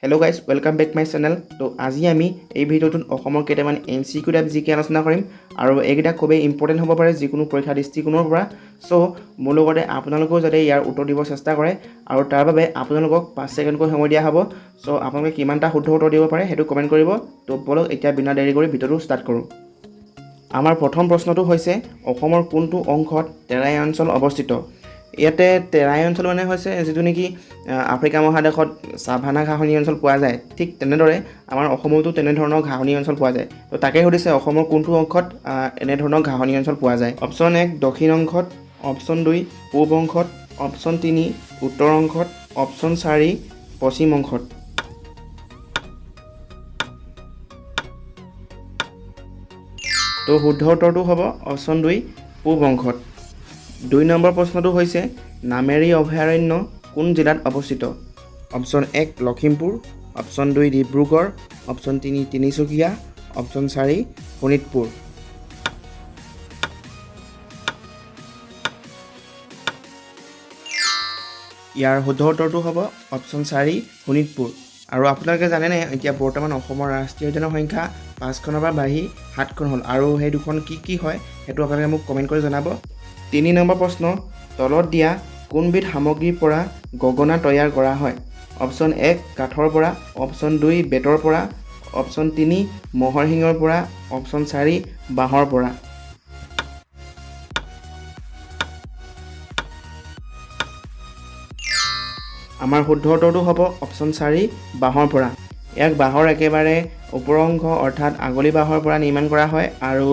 Hello' guys, welcome back my channel. তো আজি আমি এই ভিডিঅ'টোত অসমৰ কেইটামান MCQ টাইপ জিকে আলোচনা কৰিম আৰু এইকেইটা খুবেই ইম্পৰ্টেণ্ট হ'ব পাৰে যিকোনো পৰীক্ষা দৃষ্টিকোণৰ পৰা। চ' মোৰ লগতে আপোনালোকেও যাতে ইয়াৰ উত্তৰ দিব চেষ্টা কৰে আৰু তাৰ বাবে আপোনালোকক 5 ছেকেণ্ডকৈ সময় দিয়া হ'ব। চ' আপোনালোকে কিমানটা শুদ্ধ উত্তৰ দিব পাৰে সেইটো কমেণ্ট কৰিব। তো বলক এতিয়া বিনা দেৰি কৰি ভিডিঅ'টো ষ্টাৰ্ট কৰোঁ। আমাৰ প্ৰথম প্ৰশ্নটো হৈছে অসমৰ কোনটো অংশত তেৰাই অঞ্চল অৱস্থিত? ইয়াতে তেৰাই অঞ্চল মানে হৈছে যিটো নেকি আফ্ৰিকা মহাদেশত ছাভানা ঘাঁহনি অঞ্চল পোৱা যায়, ঠিক তেনেদৰে আমাৰ অসমতো তেনেধৰণৰ ঘাঁহনি অঞ্চল পোৱা যায়। তো তাকে সুধিছে অসমৰ কোনটো অংশত এনেধৰণৰ ঘাঁহনি অঞ্চল পোৱা যায়। অপশ্যন 1 দক্ষিণ অংশত, অপশ্যন 2 পূব অংশত, অপশ্যন 3 উত্তৰ অংশত, অপশ্যন 4 পশ্চিম অংশত। তো শুদ্ধ উত্তৰটো হ'ব অপশ্যন 2 পূব অংশত। 2 নম্বৰ প্ৰশ্নটো হৈছে নামেৰি অভয়াৰণ্য কোন জিলাত অৱস্থিত? Option 1 Lakhimpur, option 2 Dibrugarh, option 3 Tinsukia, option 4 Sonitpur. ইয়াৰ শুদ্ধ উত্তৰটো হ'ব অপশ্যন 4 শোণিতপুৰ। আৰু আপোনালোকে জানেনে এতিয়া বৰ্তমান অসমৰ ৰাষ্ট্ৰীয় উদ্যানৰ সংখ্যা 5খনৰ পৰা বাঢ়ি 7খন হ'ল আৰু সেই দুখন কি হয় সেইটো আপোনালোকে মোক কমেণ্ট কৰি জনাব। 3 নম্বৰ প্ৰশ্ন তলত দিয়া কোনবিধ সামগ্ৰীৰ পৰা গগনা তৈয়াৰ কৰা হয়? অপশ্যন 1 কাঠৰ পৰা, অপশ্যন 2 বেতৰ পৰা, অপশ্যন 3 ম'হৰ শিঙৰ পৰা, অপশ্যন 4 বাঁহৰ পৰা। আমাৰ শুদ্ধ উত্তৰটো হ'ব অপশ্যন 4 বাঁহৰ পৰা। ইয়াক বাঁহৰ একেবাৰে ওপৰ অংশ অৰ্থাৎ আগলি বাঁহৰ পৰা নিৰ্মাণ কৰা হয় আৰু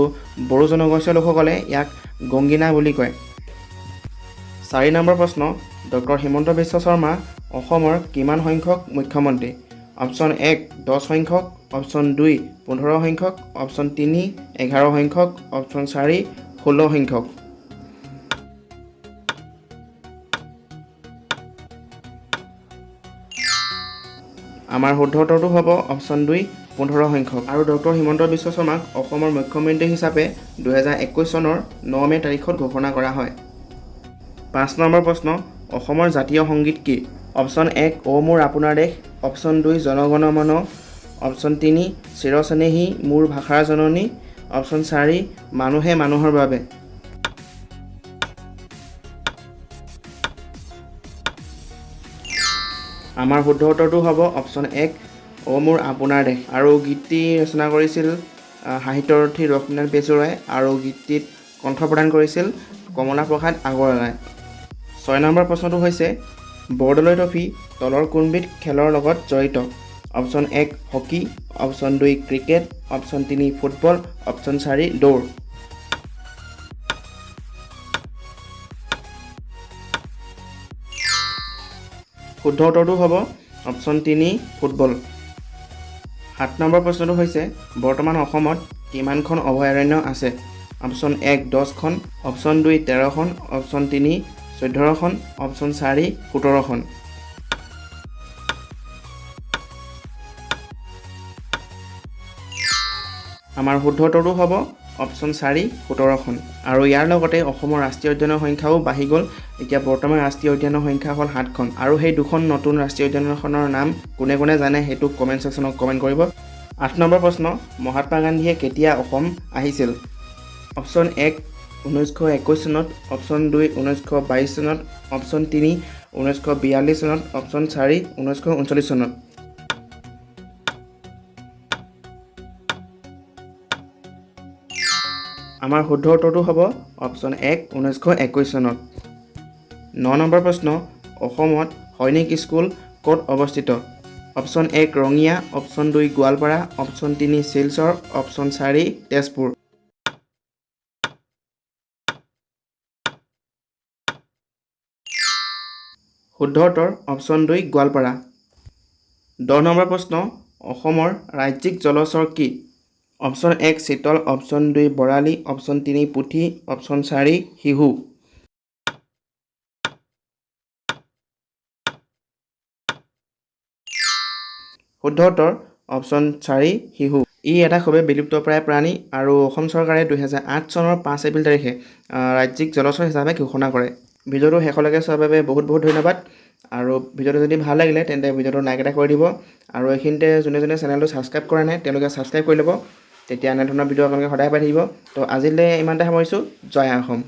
বড়ো জনগোষ্ঠীয় লোকসকলে ইয়াক গংগিনা বুলি কয়। 4 নম্বৰ প্ৰশ্ন ডক্টৰ হিমন্ত বিশ্ব শৰ্মা অসমৰ কিমান সংখ্যক মুখ্যমন্ত্ৰী? অপশ্যন 1 10 সংখ্যক, অপশ্যন 2 15 সংখ্যক, অপশ্যন 3 11 সংখ্যক, অপশ্যন 4 16 সংখ্যক। আমাৰ শুদ্ধ উত্তৰটো হ'ব অপশ্যন 2 15 সংখ্যক। আৰু ডক্টৰ হিমন্ত বিশ্ব শৰ্মাক অসমৰ মুখ্যমন্ত্ৰী হিচাপে 2021 চনৰ 9 মে' তাৰিখত ঘোষণা কৰা হয়। 5 নম্বৰ প্ৰশ্ন অসমৰ জাতীয় সংগীত কি? অপশ্যন 1 অ মোৰ আপোনাৰ দেশ, অপশ্যন 2 জন গণ মন, অপশ্যন 3 চিৰচেনেহী মোৰ ভাষাৰ জননী, অপশ্যন 4 মানুহে মানুহৰ বাবে। আমাৰ শুদ্ধ উত্তৰটো হ'ব অপশ্যন 1 অ মোৰ আপোনাৰ দেশ। আৰু গীতটি ৰচনা কৰিছিল সাহিত্যৰথী লক্ষ্মীনাথ বেজবৰুৱাই আৰু গীতটিত কণ্ঠ প্ৰদান কৰিছিল কমলা প্ৰসাদ আগৰৱালাই। 6 নম্বৰ প্ৰশ্নটো হৈছে বৰদলৈ ট্ৰফী তলৰ কোনবিধ খেলৰ লগত জড়িত? Option 1 hockey, option 2 cricket, option 3 football, option 4 দৌৰ। শুদ্ধ উত্তৰটো হ'ব অপশ্যন 3 ফুটবল। 7 নম্বৰ প্ৰশ্নটো হৈছে বৰ্তমান অসমত কিমানখন অভয়াৰণ্য আছে? অপশ্যন 1 10খন, অপশ্যন 2 13খন, অপশ্যন 3 14খন, অপশ্যন 4 17খন। আমাৰ শুদ্ধ উত্তৰটো হ'ব অপশ্যন 4 17খন। আৰু ইয়াৰ লগতে অসমৰ ৰাষ্ট্ৰীয় উদ্যানৰ সংখ্যাও বাঢ়ি গ'ল। এতিয়া বৰ্তমান ৰাষ্ট্ৰীয় উদ্যানৰ সংখ্যা হ'ল 7খন আৰু সেই দুখন নতুন ৰাষ্ট্ৰীয় উদ্যানখনৰ নাম কোনে কোনে জানে সেইটো কমেণ্ট ছেকশ্যনত কমেণ্ট কৰিব। 8 নম্বৰ প্ৰশ্ন মহাত্মা গান্ধীয়ে কেতিয়া অসম আহিছিল? অপশ্যন 1 1921 চনত, অপশ্যন 2 1922 চনত, অপশ্যন 3 1942 চনত, অপশ্যন 4 1939 চনত। আমাৰ শুদ্ধ উত্তৰটো হ'ব অপশ্যন 1 1921 চনত। 9 নম্বৰ প্ৰশ্ন অসমত সৈনিক স্কুল ক'ত অৱস্থিত? Option 1 Rangia, option 2 Goalpara, option 3 Silchar, option 4 Tezpur. শুদ্ধ উত্তৰ অপশ্যন 2 গোৱালপাৰা। 10 নম্বৰ প্ৰশ্ন অসমৰ ৰাজ্যিক জলচৰ কি? অপশ্যন 1 চিতল, অপশ্যন 2 বৰালি, অপশ্যন 3 পুঠি, অপশ্যন 4 শিহু। শুদ্ধ উত্তৰ অপশ্যন 4 শিহু। ই এটা খুবেই বিলুপ্তপ্ৰায় প্ৰাণী আৰু অসম চৰকাৰে 2008 চনৰ 5 এপ্ৰিল তাৰিখে ৰাজ্যিক জলচৰ হিচাপে ঘোষণা কৰে। ভিডিঅ'টো শেষলৈকে চোৱাৰ বাবে বহুত বহুত ধন্যবাদ। আৰু ভিডিঅ'টো যদি ভাল লাগিলে তেন্তে ভিডিঅ'টো লাইক এটা কৰি দিব আৰু এইখিনিতে যোনে চেনেলটো ছাবস্ক্ৰাইব কৰা নাই তেওঁলোকে ছাবস্ক্ৰাইব কৰি ল'ব তেতিয়া এনেধৰণৰ ভিডিঅ' আপোনালোকে সদায় পাই থাকিব তো আজিলৈ ইমানতে সামৰিছোঁ জয় অসম